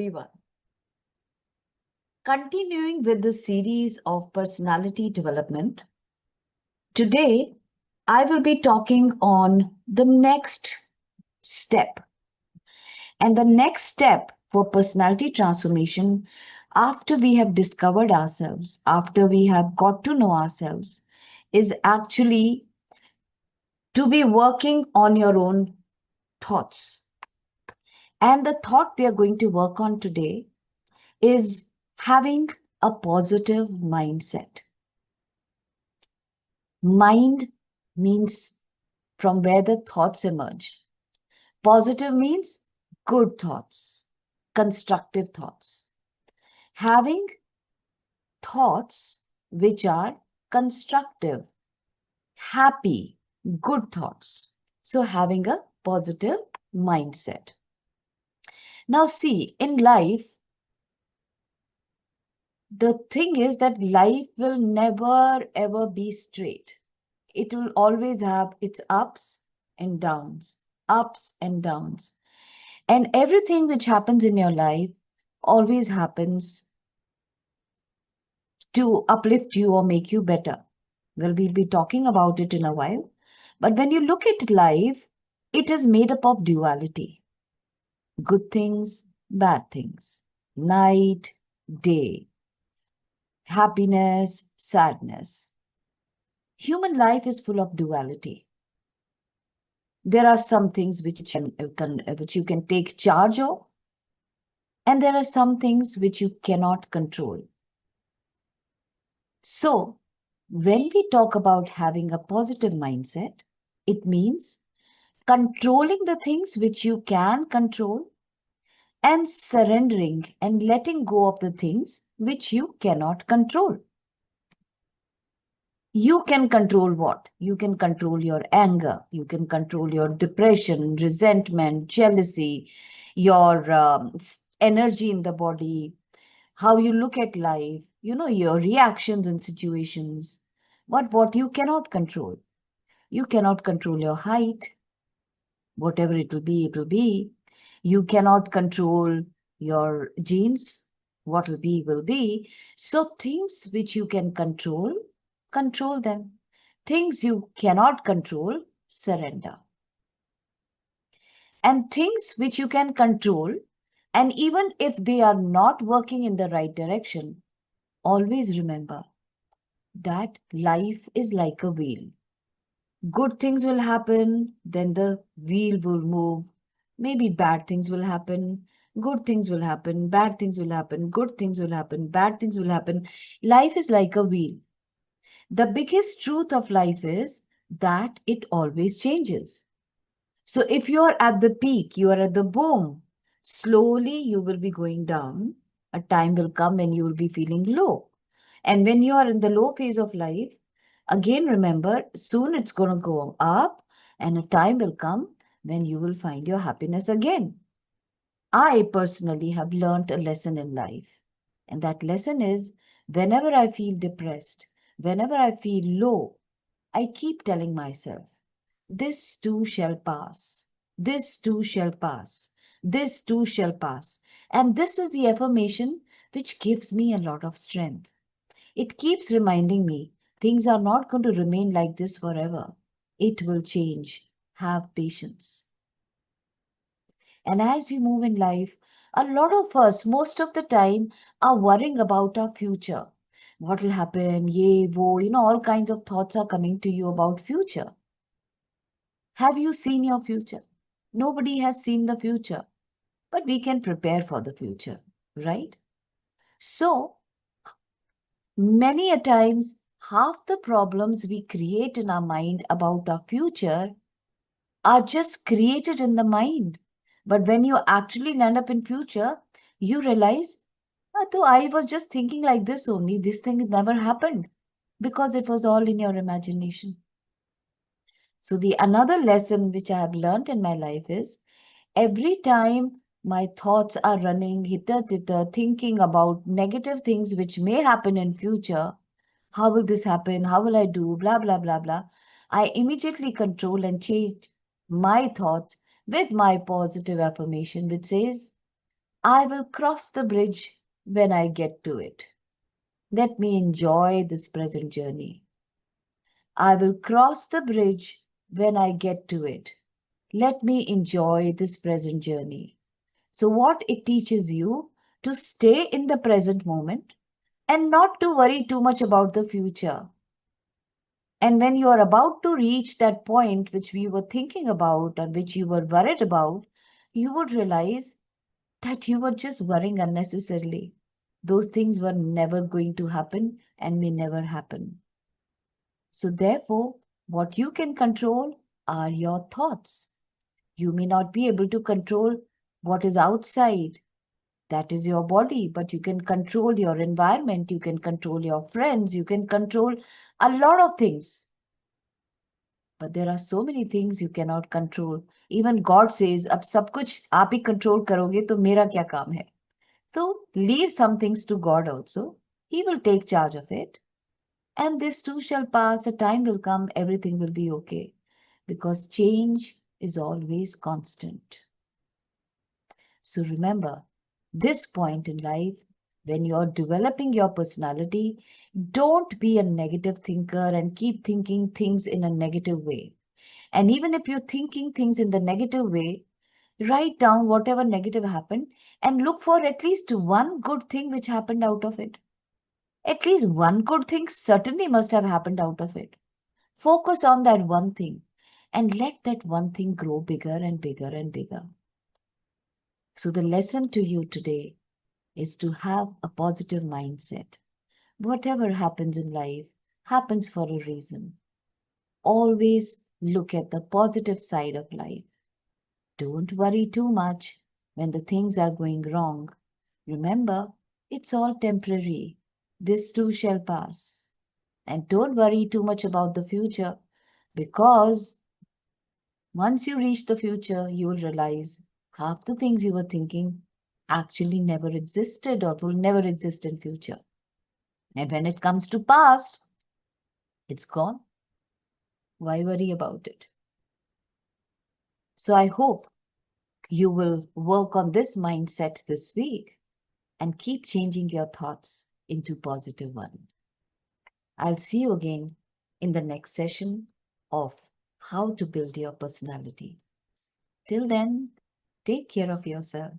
everyone. Continuing with the series of personality development, today I will be talking on the next step. And the next step for personality transformation, after we have discovered ourselves, after we have got to know ourselves, is actually to be working on your own thoughts. And the thought we are going to work on today is having a positive mindset. Mind means from where the thoughts emerge. Positive means good thoughts, constructive thoughts. Having thoughts which are constructive, happy, good thoughts. So having a positive mindset. Now see, in life, the thing is that life will never ever be straight. It will always have its ups and downs, ups and downs. And everything which happens in your life always happens to uplift you or make you better. Well, we'll be talking about it in a while. But when you look at life, it is made up of duality. Good things, bad things, night, day, happiness, sadness. Human life is full of duality. There are some things which you can take charge of, and there are some things which you cannot control. So, when we talk about having a positive mindset, it means controlling the things which you can control and surrendering and letting go of the things which you cannot control. You can control what? You can control your anger. You can control your depression, resentment, jealousy, your energy in the body, how you look at life, your reactions in situations. But what you cannot control? You cannot control your height. Whatever it will be, it will be. You cannot control your genes. What will be, will be. So things which you can control, control them. Things you cannot control, surrender. And things which you can control, and even if they are not working in the right direction, always remember that life is like a wheel. Good things will happen, then the wheel will move. Maybe bad things will happen, good things will happen, bad things will happen, good things will happen, bad things will happen. Life is like a wheel. The biggest truth of life is that it always changes. So if you are at the peak, you are at the boom, slowly you will be going down. A time will come when you will be feeling low. And when you are in the low phase of life, again, remember, soon it's going to go up and a time will come when you will find your happiness again. I personally have learned a lesson in life. And that lesson is whenever I feel depressed, whenever I feel low, I keep telling myself, this too shall pass. This too shall pass. This too shall pass. And this is the affirmation which gives me a lot of strength. It keeps reminding me things are not going to remain like this forever. It will change. Have patience. And as we move in life, a lot of us, most of the time, are worrying about our future. What will happen? Ye, wo, all kinds of thoughts are coming to you about future. Have you seen your future? Nobody has seen the future, but we can prepare for the future, right? So, many a times, half the problems we create in our mind about our future are just created in the mind. But when you actually land up in future, you realize, though I was just thinking like this only, this thing never happened because it was all in your imagination. So the another lesson which I have learned in my life is every time my thoughts are running hitter thinking about negative things which may happen in future, how will this happen? How will I do? Blah, blah, blah, blah. I immediately control and change my thoughts with my positive affirmation, which says, I will cross the bridge when I get to it. Let me enjoy this present journey. I will cross the bridge when I get to it. Let me enjoy this present journey. So, what it teaches you to stay in the present moment and not to worry too much about the future. And when you are about to reach that point which we were thinking about or which you were worried about, you would realize that you were just worrying unnecessarily. Those things were never going to happen and may never happen. So, therefore, what you can control are your thoughts. You may not be able to control what is outside, that is your body, but you can control your environment, you can control your friends, you can control a lot of things. But there are so many things you cannot control. Even God says, अब सब कुछ आप ही control करोगे तो मेरा क्या काम है? So leave some things to God also. He will take charge of it. And this too shall pass. A time will come, everything will be okay. Because change is always constant. So remember, this point in life, when you're developing your personality, don't be a negative thinker and keep thinking things in a negative way. And even if you're thinking things in the negative way, write down whatever negative happened and look for at least one good thing which happened out of it. At least one good thing certainly must have happened out of it. Focus on that one thing and let that one thing grow bigger and bigger and bigger. So the lesson to you today is to have a positive mindset. Whatever happens in life happens for a reason. Always look at the positive side of life. Don't worry too much when the things are going wrong. Remember, it's all temporary. This too shall pass. And don't worry too much about the future, because once you reach the future, you will realize half the things you were thinking actually never existed or will never exist in future. And when it comes to past, it's gone. Why worry about it? So I hope you will work on this mindset this week and keep changing your thoughts into positive one. I'll see you again in the next session of how to build your personality. Till then, take care of yourself.